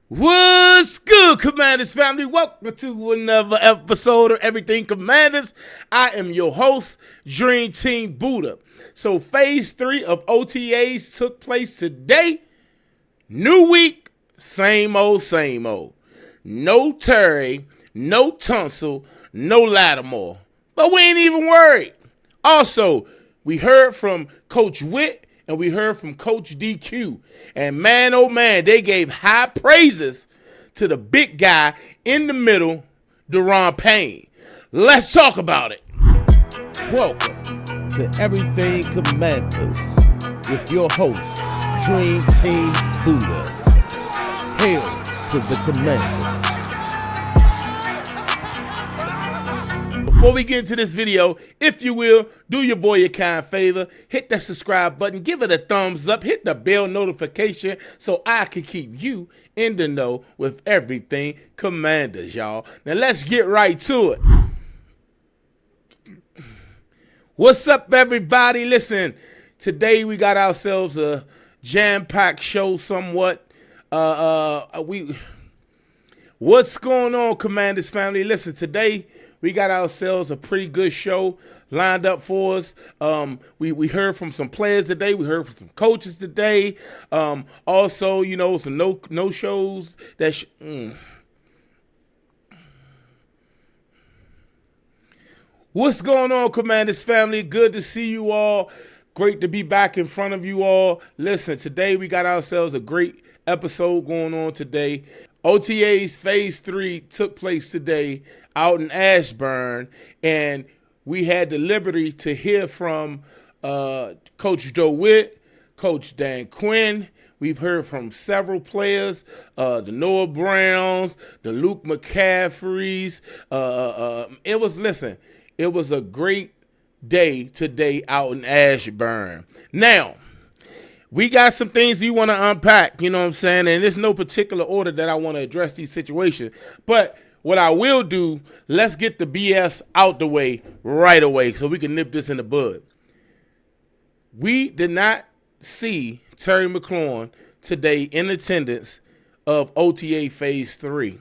What's good, Commanders family? Welcome to another episode of Everything Commanders. I am your host, Dream Team Buddha. So phase 3 of OTAs took place today. New week, same old, same old. No Terry, no Tunsil, no Lattimore. But we ain't even worried. Also, we heard from Coach Witt and we heard from Coach DQ. And man, oh man, they gave high praises to the big guy in the middle, Daron Payne. Let's talk about it. Welcome to Everything Commanders with your host, Dream Team Buddha. Hail to the Commanders. Before we get into this video, if you will, do your boy a kind favor. Hit that subscribe button, give it a thumbs up, hit the bell notification so I can keep you in the know with everything Commanders, y'all. Now let's get right to it. What's up, everybody? Listen, today we got ourselves a jam-packed show somewhat. What's going on, Commanders family? Listen, today we got ourselves a pretty good show lined up for us. We heard from some players today. We heard from some coaches today. Also, you know, some no shows that. What's going on, Commanders family? Good to see you all. Great to be back in front of you all. Listen, today we got ourselves a great episode going on today. OTAs Phase 3 took place today out in Ashburn, and we had the liberty to hear from Coach Joe Witt, Coach Dan Quinn. We've heard from several players, the Noah Browns, the Luke McCaffreys. It was a great day today out in Ashburn. Now, we got some things we want to unpack, you know what I'm saying? And there's no particular order that I want to address these situations. But what I will do, let's get the BS out the way right away so we can nip this in the bud. We did not see Terry McLaurin today in attendance of OTA Phase 3.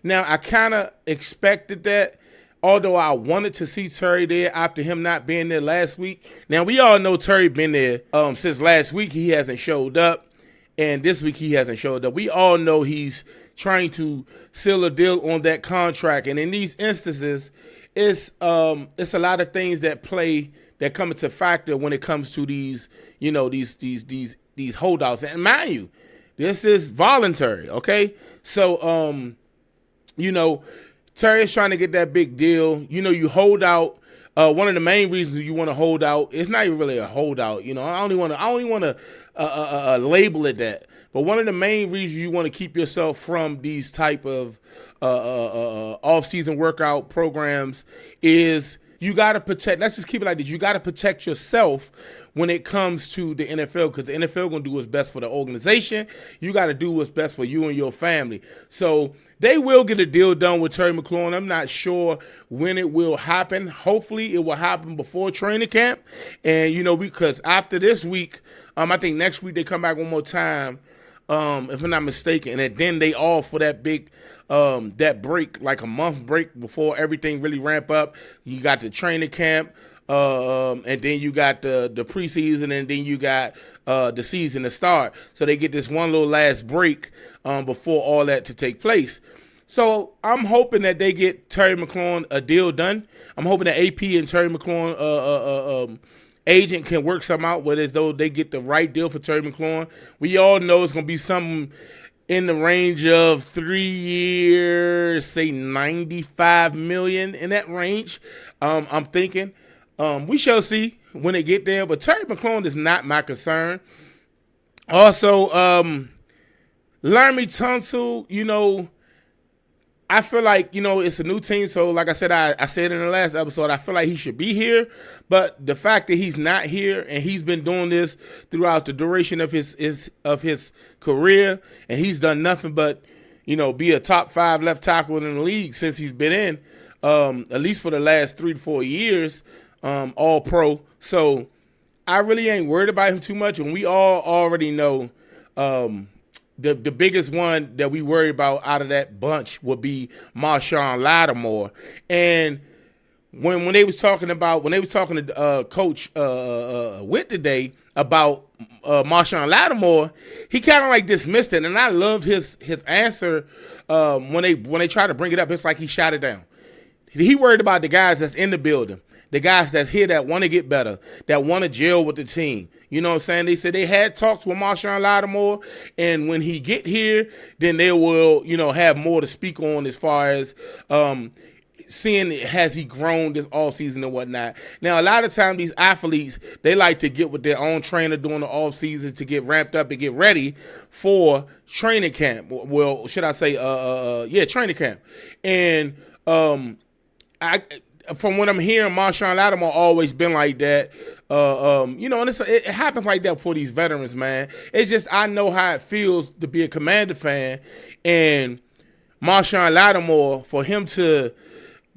Now, I kind of expected that, although I wanted to see Terry there after him not being there last week. Now, we all know Terry been there since last week. He hasn't showed up, and this week he hasn't showed up. We all know he's trying to seal a deal on that contract, and in these instances, it's a lot of things that come into factor when it comes to these, you know, these holdouts. And mind you, this is voluntary, okay? So, you know, Terry is trying to get that big deal. You know, you hold out. One of the main reasons you want to hold out, it's not even really a holdout. You know, I only want to label it that. But one of the main reasons you want to keep yourself from these type of off-season workout programs is you got to protect. Let's just keep it like this. You got to protect yourself when it comes to the NFL, because the NFL going to do what's best for the organization. You got to do what's best for you and your family. So they will get a deal done with Terry McLaurin. I'm not sure when it will happen. Hopefully it will happen before training camp. And, you know, because after this week, I think next week they come back one more time, if I'm not mistaken. And then they all for that big that break, like a month break before everything really ramp up. You got the training camp, and then you got the preseason, and then you got the season to start. So they get this one little last break before all that to take place. So I'm hoping that they get Terry McLaurin a deal done. I'm hoping that AP and Terry McLaurin agent can work something out with as though they get the right deal for Terry McLaurin. We all know it's going to be something in the range of 3 years, say $95 million, in that range. I'm thinking. We shall see when they get there, but Terry McLaurin is not my concern. Also, Laremy Tunsil, you know, I feel like, you know, it's a new team. So like I said, I said in the last episode, I feel like he should be here. But the fact that he's not here and he's been doing this throughout the duration of his career, and he's done nothing but, you know, be a top 5 left tackle in the league since he's been in, at least for the last 3 to 4 years, all pro. So I really ain't worried about him too much. And we all already know the biggest one that we worry about out of that bunch would be Marshawn Lattimore. And when they was talking to Coach Witt today about Marshawn Lattimore, he kind of like dismissed it, and I loved his answer when they tried to bring it up. It's like he shot it down. He worried about the guys that's in the building, the guys that's here that want to get better, that want to gel with the team. You know what I'm saying? They said they had talks with Marshawn Lattimore, and when he get here, then they will, have more to speak on as far as seeing has he grown this offseason and whatnot. Now, a lot of times these athletes, they like to get with their own trainer during the offseason to get ramped up and get ready for training camp. Well, should I say, training camp. And from what I'm hearing, Marshawn Lattimore always been like that. And it happens like that for these veterans, man. It's just I know how it feels to be a Commander fan, and Marshawn Lattimore, for him to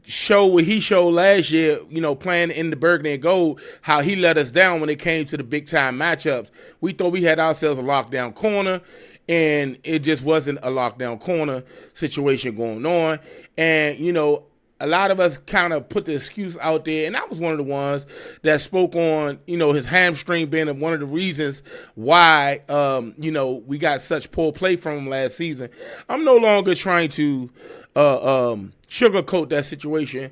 show what he showed last year, playing in the burgundy and gold, how he let us down when it came to the big time matchups. We thought we had ourselves a lockdown corner, and it just wasn't a lockdown corner situation going on. And, a lot of us kind of put the excuse out there, and I was one of the ones that spoke on, his hamstring being one of the reasons why, we got such poor play from him last season. I'm no longer trying to sugarcoat that situation.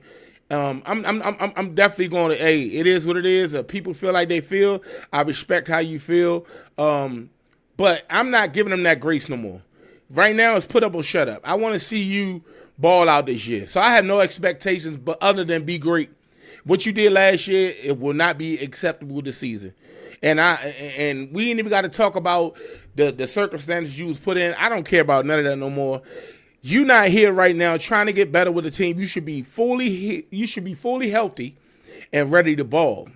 I'm definitely going to, it is what it is. People feel like they feel. I respect how you feel. But I'm not giving them that grace no more. Right now, it's put up or shut up. I want to see you ball out this year. So I have no expectations but other than be great. What you did last year, it will not be acceptable this season. And we ain't even got to talk about the circumstances you was put in. I don't care about none of that no more. You not here right now trying to get better with the team. You should be fully healthy and ready to ball.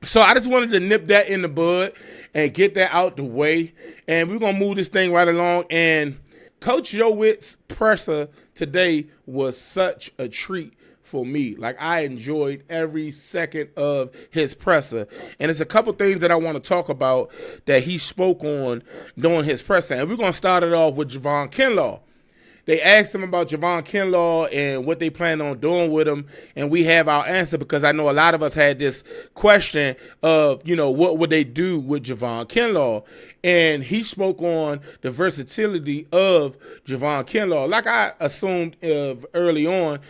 So I just wanted to nip that in the bud and get that out the way. And we're going to move this thing right along. And Coach Joe Witt's presser today was such a treat for me. Like, I enjoyed every second of his presser. And there's a couple things that I want to talk about that he spoke on during his presser. And we're going to start it off with Javon Kinlaw. They asked him about Javon Kinlaw and what they plan on doing with him, and we have our answer because I know a lot of us had this question of, what would they do with Javon Kinlaw? And he spoke on the versatility of Javon Kinlaw, like I assumed early on,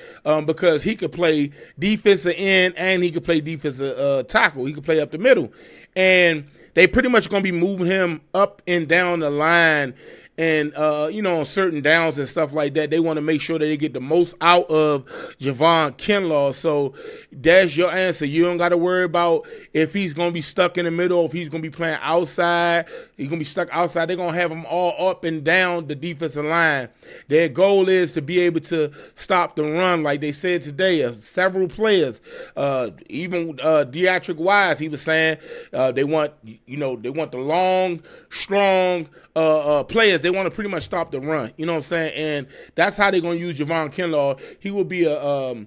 because he could play defensive end and he could play defensive tackle. He could play up the middle. And they pretty much going to be moving him up and down the line. And, on certain downs and stuff like that, they want to make sure that they get the most out of Javon Kinlaw. So that's your answer. You don't got to worry about if he's going to be stuck in the middle, if he's going to be playing outside. He's going to be stuck outside. They're going to have him all up and down the defensive line. Their goal is to be able to stop the run, like they said today. Several players, even Deatrick Wise, he was saying they want the long, strong players. They want to pretty much stop the run. You know what I'm saying? And that's how they're going to use Javon Kinlaw. He will be I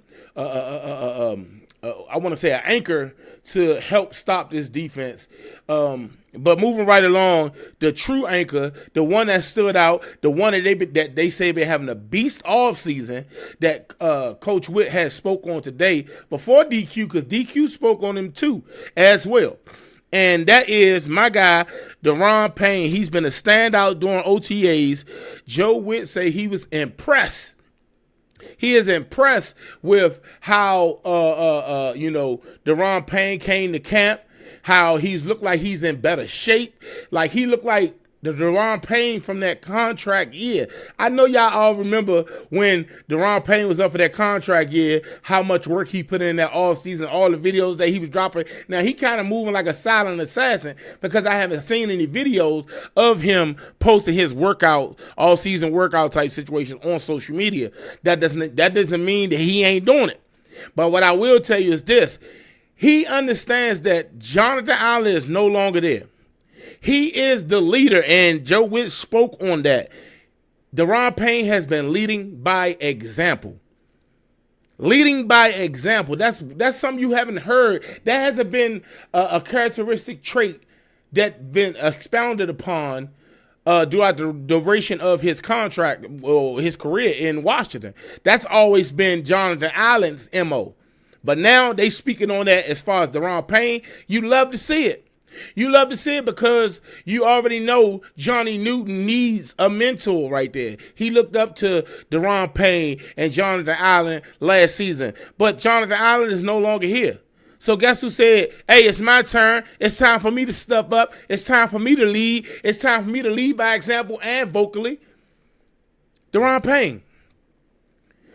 want to say an anchor to help stop this defense. But moving right along, the true anchor, the one that stood out, the one that they say they're having a beast off season that Coach Witt has spoke on today before DQ, because DQ spoke on him too as well. And that is my guy, Daron Payne. He's been a standout during OTAs. Joe Witt say he was impressed. He is impressed with how, Daron Payne came to camp, how he's looked like he's in better shape. Like, he looked like the Daron Payne from that contract year. I know y'all all remember when Daron Payne was up for that contract year, how much work he put in that all season, all the videos that he was dropping. Now, he kind of moving like a silent assassin because I haven't seen any videos of him posting his workout, all season workout type situation on social media. That doesn't mean that he ain't doing it. But what I will tell you is this. He understands that Jonathan Allen is no longer there. He is the leader, and Joe Witt spoke on that. Daron Payne has been leading by example. Leading by example. That's something you haven't heard. That hasn't been a characteristic trait that's been expounded upon throughout the duration of his contract or his career in Washington. That's always been Jonathan Allen's MO. But now they speaking on that as far as Daron Payne. You love to see it. You love to see it because you already know Johnny Newton needs a mentor right there. He looked up to Daron Payne and Jonathan Allen last season. But Jonathan Allen is no longer here. So guess who said, hey, it's my turn. It's time for me to step up. It's time for me to lead. It's time for me to lead by example and vocally. Daron Payne.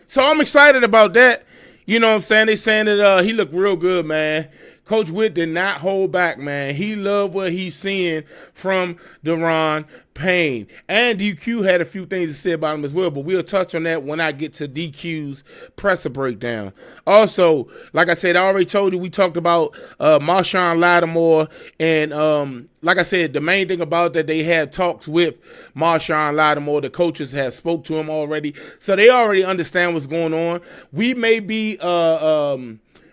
So I'm excited about that. You know what I'm saying? They saying that he looked real good, man. Coach Witt did not hold back, man. He loved what he's seeing from Daron Payne. And DQ had a few things to say about him as well, but we'll touch on that when I get to DQ's presser breakdown. Also, like I said, I already told you, we talked about Marshon Lattimore. And like I said, the main thing about that, they had talks with Marshon Lattimore. The coaches have spoke to him already. So they already understand what's going on. We may be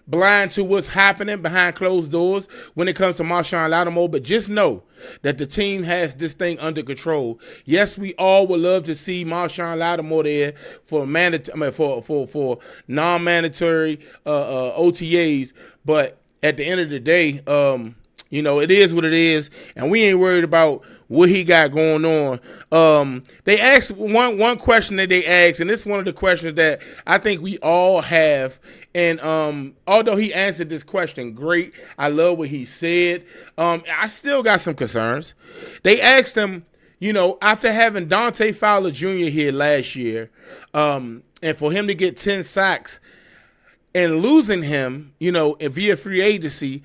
blind to what's happening behind closed doors when it comes to Marshon Lattimore, but just know that the team has this thing under control. Yes, we all would love to see Marshon Lattimore there for for non-mandatory OTAs, but at the end of the day, you know, it is what it is, and we ain't worried about what he got going on. They asked one question that they asked, and this is one of the questions that I think we all have. And although he answered this question great, I love what he said. I still got some concerns. They asked him, you know, after having Dante Fowler Jr. here last year, and for him to get 10 sacks and losing him, you know, via free agency,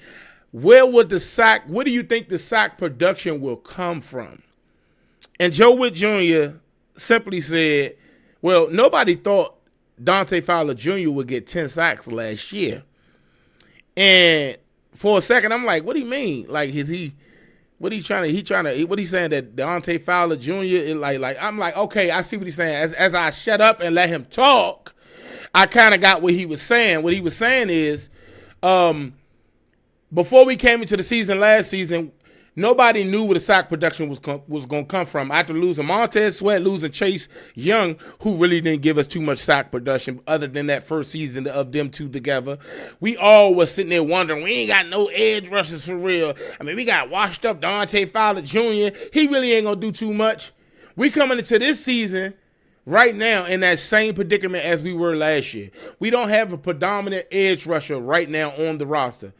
where do you think the sack production will come from? And Joe Witt Jr. simply said, well, nobody thought Dante Fowler Jr. would get 10 sacks last year. And for a second, I'm like, what do you mean? Like, what he's saying that Dante Fowler Jr. is like, I'm like, okay, I see what he's saying. As I shut up and let him talk, I kind of got what he was saying. What he was saying is, before we came into the season last season, nobody knew where the sack production was going to come from. After losing Montez Sweat, losing Chase Young, who really didn't give us too much sack production other than that first season of them two together, we all was sitting there wondering, we ain't got no edge rushers for real. I mean, we got washed up Dante Fowler Jr. He really ain't going to do too much. We coming into this season right now in that same predicament as we were last year. We don't have a predominant edge rusher right now on the roster.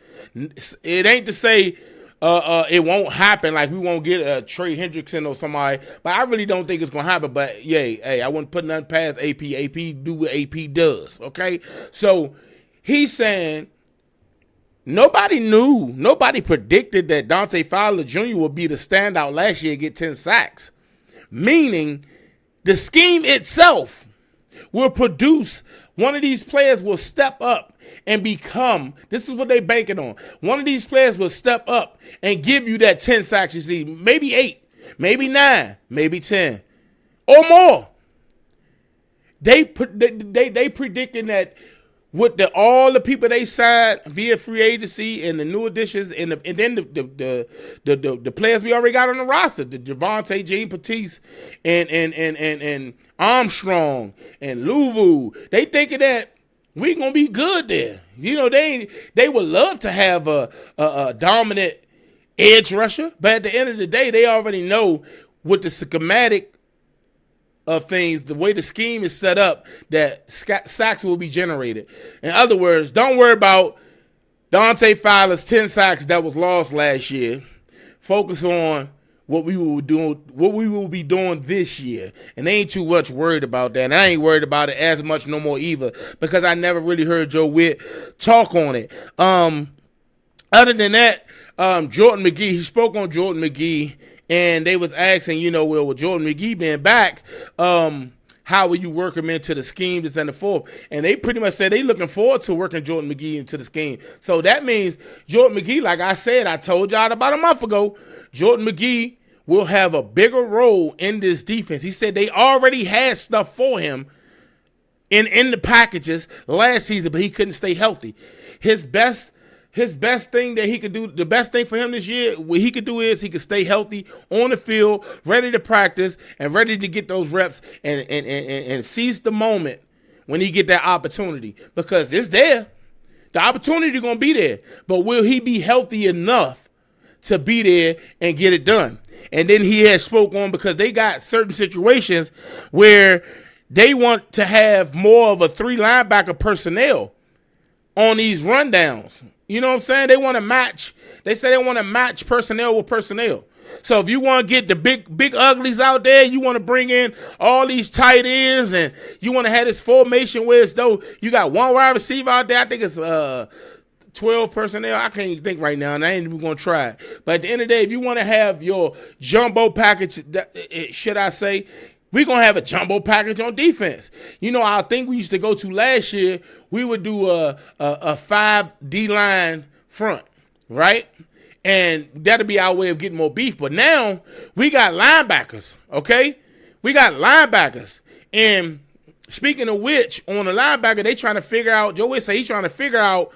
It ain't to say it won't happen, like we won't get a Trey Hendrickson or somebody, but I really don't think it's going to happen. But, I wouldn't put nothing past AP. AP do what AP does, okay? So he's saying nobody predicted that Dante Fowler Jr. would be the standout last year and get 10 sacks, meaning the scheme itself will produce one of these players will step up and become, this is what they banking on. One of these players will step up and give you that 10 sacks you see, maybe 8, maybe 9, maybe 10 or more. They predicting that with all the people they signed via free agency and the new additions and then the players we already got on the roster, the Javonte, Jean Batiste, and Armstrong and Louvu, they thinking that we gonna be good there. You know, they would love to have a dominant edge rusher, but at the end of the day, they already know with the schematic of things, the way the scheme is set up, that sacks will be generated. In other words, don't worry about Dante Fowler's 10 sacks that was lost last year. Focus on what we will be doing this year. And they ain't too much worried about that. And I ain't worried about it as much no more either, because I never really heard Joe Witt talk on it. Other than that, Jordan McGee, he spoke on Jordan McGee. And they was asking, you know, well, with Jordan McGee being back, how will you work him into the scheme, this and the fourth? And they pretty much said they looking forward to working Jordan McGee into the scheme. So that means Jordan McGee, like I said, I told y'all about a month ago, Jordan McGee will have a bigger role in this defense. He said they already had stuff for him in the packages last season, but he couldn't stay healthy. His best his best thing that he could do, the best thing for him this year, what he could do is he could stay healthy on the field, ready to practice and ready to get those reps and seize the moment when he get that opportunity, because it's there. The opportunity going to be there, but will he be healthy enough to be there and get it done? And then he had spoke on, because they got certain situations where they want to have more of a 3 linebacker personnel on these rundowns. You know what I'm saying? They want to match. They say they want to match personnel with personnel. So if you want to get the big uglies out there, you want to bring in all these tight ends, and you want to have this formation where it's though you got one wide receiver out there. I think it's 12 personnel. I can't even think right now, and I ain't even going to try it. But at the end of the day, if you want to have your jumbo package, should I say, we're going to have a jumbo package on defense. You know, our thing we used to go to last year, we would do a 5 D-line front, right? And that'll be our way of getting more beef. But now we got linebackers, okay? We got linebackers. And speaking of which, on the linebacker, they trying to figure out, Joe Witt say he's trying to figure out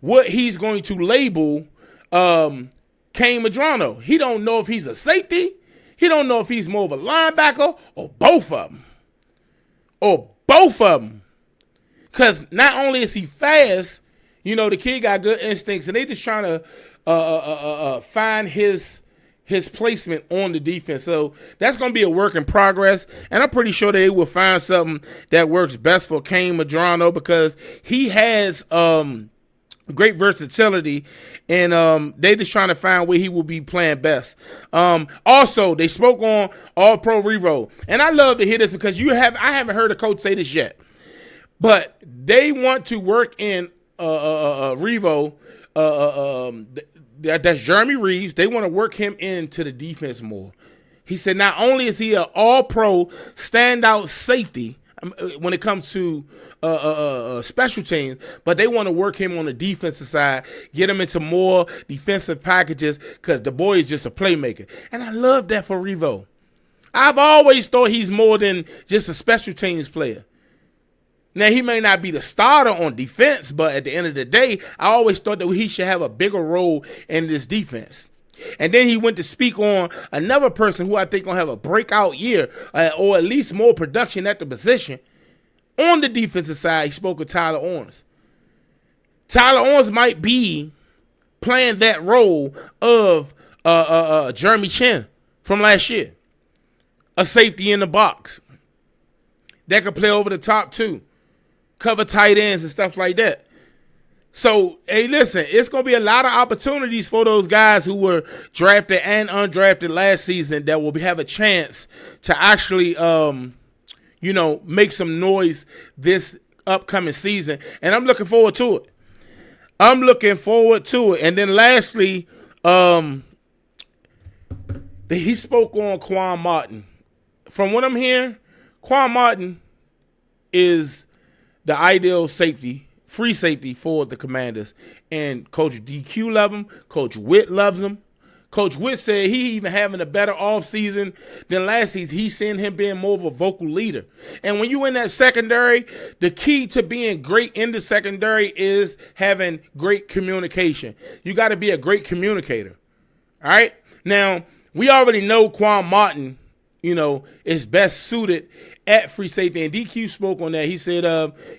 what he's going to label Kane Medrano. He don't know if he's a safety. He don't know if he's more of a linebacker or both of them. Because not only is he fast, you know, the kid got good instincts, and they just trying to find his placement on the defense. So that's going to be a work in progress, and I'm pretty sure they will find something that works best for Kane Medrano, because he has great versatility, and they just trying to find where he will be playing best. Also, they spoke on All-Pro Revo, and I love to hear this because I haven't heard a coach say this yet, but they want to work in Revo. That's Jeremy Reeves. They want to work him into the defense more. He said not only is he an all-pro standout safety when it comes to special teams, but they want to work him on the defensive side, get him into more defensive packages, because the boy is just a playmaker. And I love that for Revo. I've always thought he's more than just a special teams player. Now, he may not be the starter on defense, but at the end of the day, I always thought that he should have a bigger role in this defense. And then he went to speak on another person who I think going to have a breakout year, or at least more production at the position. On the defensive side, he spoke of Tyler Owens. Tyler Owens might be playing that role of Jeremy Chin from last year. A safety in the box that could play over the top too. Cover tight ends and stuff like that. So, hey, listen, it's going to be a lot of opportunities for those guys who were drafted and undrafted last season that will have a chance to actually, make some noise this upcoming season. And I'm looking forward to it. And then lastly, he spoke on Quan Martin. From what I'm hearing, Quan Martin is the ideal safety, free safety for the Commanders. And Coach DQ loves him. Coach Witt loves him. Coach Witt said he even having a better offseason than last season. He's seeing him being more of a vocal leader. And when you in that secondary, the key to being great in the secondary is having great communication. You got to be a great communicator. All right? Now, we already know Quan Martin, is best suited at free safety, and DQ spoke on that. He said,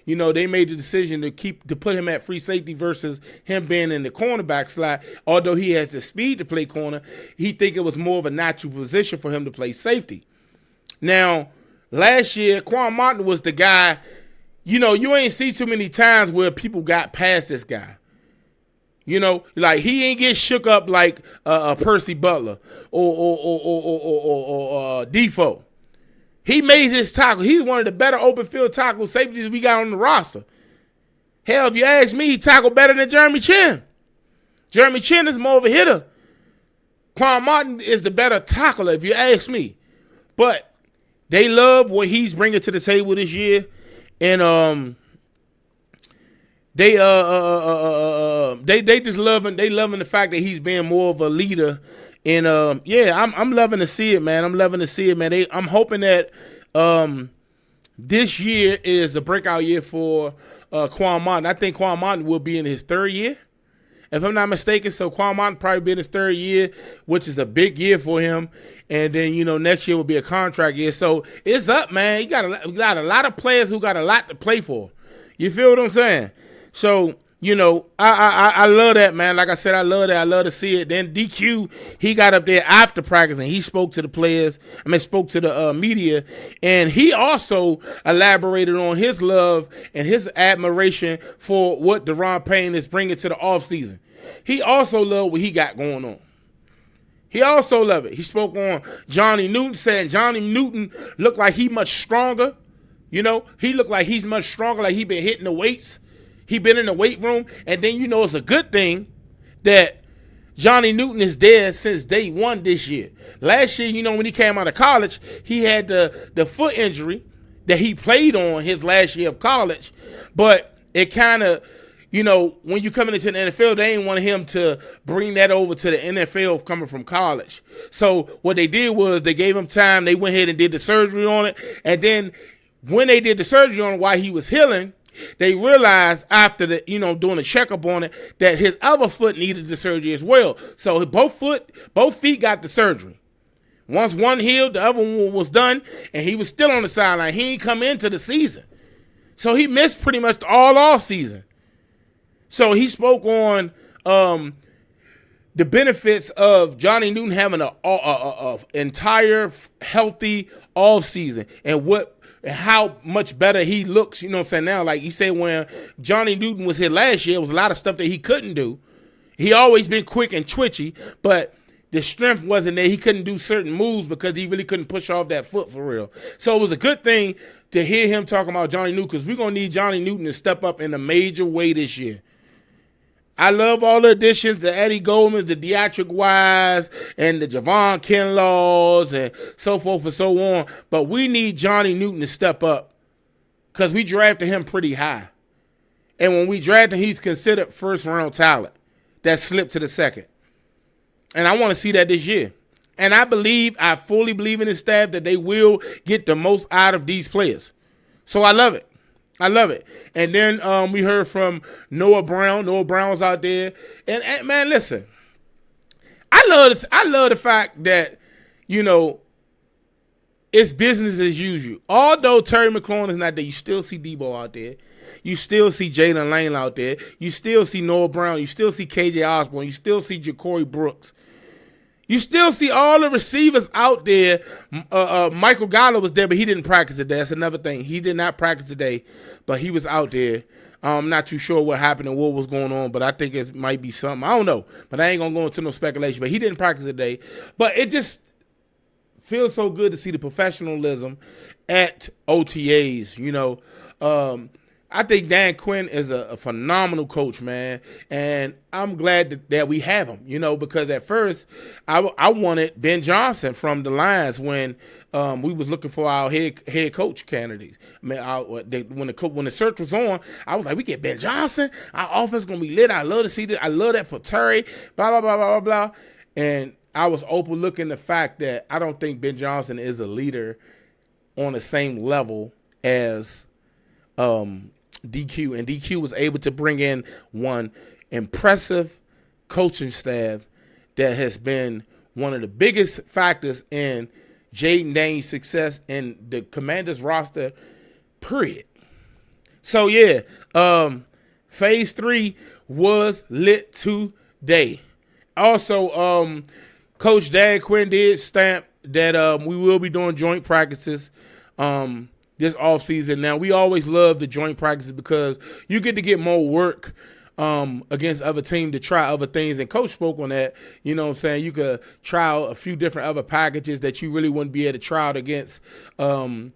they made the decision to put him at free safety versus him being in the cornerback slot. Although he has the speed to play corner, he think it was more of a natural position for him to play safety. Now, last year, Quan Martin was the guy. You ain't see too many times where people got past this guy. Like he ain't get shook up like Percy Butler or Defoe. He made his tackle. He's one of the better open field tackle safeties we got on the roster. Hell, if you ask me, he tackled better than Jeremy Chin. Jeremy Chin is more of a hitter. Quan Martin is the better tackler, if you ask me. But they love what he's bringing to the table this year, and they just loving the fact that he's being more of a leader. And I'm loving to see it, man. I'm hoping that this year is a breakout year for Quan Martin. I think Quan Martin will be in his third year. if I'm not mistaken. So Quamont probably be in his third year, which is a big year for him. And then, next year will be a contract year. So it's up, man. You got a lot of players who got a lot to play for. You feel what I'm saying? So, I love that, man. Like I said, I love that. I love to see it. Then DQ, he got up there after practice and he spoke to the players. Spoke to the media. And he also elaborated on his love and his admiration for what Daron Payne is bringing to the offseason. He also loved what he got going on. He also loved it. He spoke on Johnny Newton, saying Johnny Newton looked like he much stronger. He looked like he's much stronger, like he been hitting the weights. He been in the weight room. And then, it's a good thing that Johnny Newton is there since day one this year. Last year, when he came out of college, he had the foot injury that he played on his last year of college. But it kind of, when you coming into the NFL, they ain't want him to bring that over to the NFL coming from college. So what they did was they gave him time. They went ahead and did the surgery on it. And then when they did the surgery on it while he was healing, they realized after doing a checkup on it that his other foot needed the surgery as well. So both feet got the surgery. Once one healed, the other one was done, and he was still on the sideline. He ain't come into the season. So he missed pretty much all off season. So he spoke on the benefits of Johnny Newton having a entire healthy off season and how much better he looks, now. Like you said, when Johnny Newton was here last year, it was a lot of stuff that he couldn't do. He always been quick and twitchy, but the strength wasn't there. He couldn't do certain moves because he really couldn't push off that foot for real. So it was a good thing to hear him talking about Johnny Newton because we're going to need Johnny Newton to step up in a major way this year. I love all the additions, the Eddie Goldmans, the Deatrick Wise, and the Javon Kinlaws, and so forth and so on. But we need Johnny Newton to step up because we drafted him pretty high. And when we drafted him, he's considered first-round talent. That slipped to the second. And I want to see that this year. And I fully believe in his staff that they will get the most out of these players. So I love it. And then we heard from Noah Brown. Noah Brown's out there. And man, listen. I love the fact that, it's business as usual. Although Terry McLaurin is not there, you still see Debo out there. You still see Jalen Lane out there. You still see Noah Brown. You still see KJ Osborne. You still see Ja'Cory Brooks. You still see all the receivers out there. Michael Gallup was there, but he didn't practice today. That's another thing. He did not practice today, but he was out there. I'm not too sure what happened and what was going on, but I think it might be something. I don't know, but I ain't going to go into no speculation. But he didn't practice today. But it just feels so good to see the professionalism at OTAs, I think Dan Quinn is a phenomenal coach, man, and I'm glad that we have him, because at first I wanted Ben Johnson from the Lions when we was looking for our head coach candidates. When the search was on, I was like, we get Ben Johnson, our offense gonna be lit. I love to see this. I love that for Terry. Blah blah blah blah blah. And I was overlooking the fact that I don't think Ben Johnson is a leader on the same level as DQ, and DQ was able to bring in one impressive coaching staff that has been one of the biggest factors in Jaden Daniels' success in the Commanders roster, period. So, yeah, Phase 3 was lit today. Also, Coach Dan Quinn did stamp that we will be doing joint practices this offseason. Now, we always love the joint practices because you get to get more work against other teams to try other things. And Coach spoke on that. You know what I'm saying? You could try out a few different other packages that you really wouldn't be able to try out against the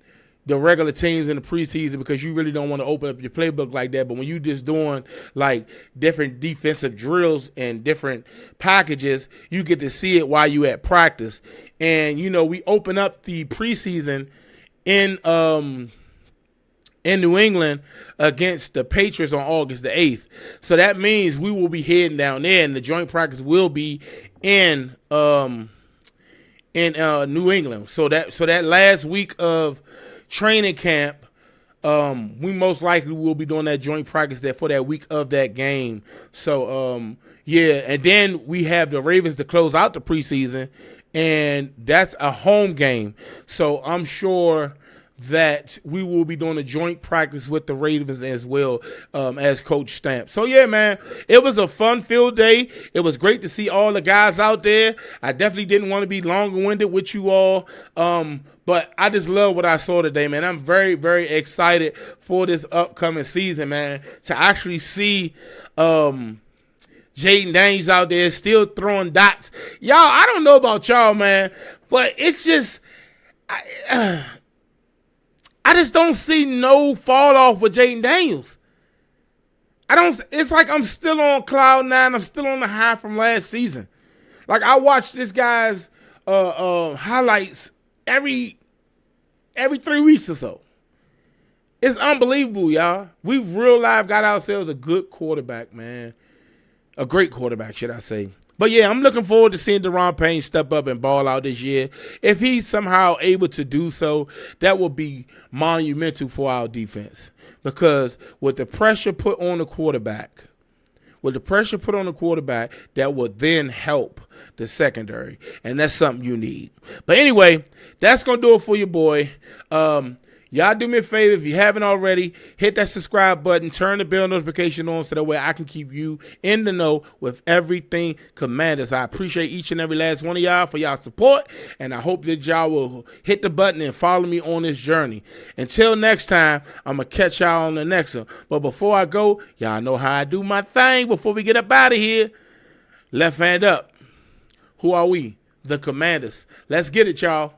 regular teams in the preseason because you really don't want to open up your playbook like that. But when you just doing like different defensive drills and different packages, you get to see it while you at practice. And, you know, we open up the preseason in New England against the Patriots on August the 8th. So that means we will be heading down there, and the joint practice will be in New England. So that last week of training camp, we most likely will be doing that joint practice there for that week of that game. So, yeah, and then we have the Ravens to close out the preseason, and that's a home game. So I'm sure that we will be doing a joint practice with the Ravens as well, as Coach Stamp. So, yeah, man, it was a fun-filled day. It was great to see all the guys out there. I definitely didn't want to be long-winded with you all, but I just love what I saw today, man. I'm very, very excited for this upcoming season, man, to actually see Jaden Daniels out there still throwing dots. Y'all, I don't know about y'all, man, but it's just I just don't see no fall off with Jaden Daniels. It's like I'm still on cloud nine. I'm still on the high from last season. Like, I watch this guy's highlights every 3 weeks or so. It's unbelievable, y'all. We've real life got ourselves a good quarterback, man. A great quarterback, should I say. But, yeah, I'm looking forward to seeing Daron Payne step up and ball out this year. If he's somehow able to do so, that will be monumental for our defense. Because with the pressure put on the quarterback, that will then help the secondary. And that's something you need. But anyway, that's going to do it for your boy. Y'all do me a favor, if you haven't already, hit that subscribe button, turn the bell notification on so that way I can keep you in the know with everything Commanders. I appreciate each and every last one of y'all for y'all support, and I hope that y'all will hit the button and follow me on this journey. Until next time, I'm going to catch y'all on the next one. But before I go, y'all know how I do my thing before we get up out of here. Left hand up. Who are we? The Commanders. Let's get it, y'all.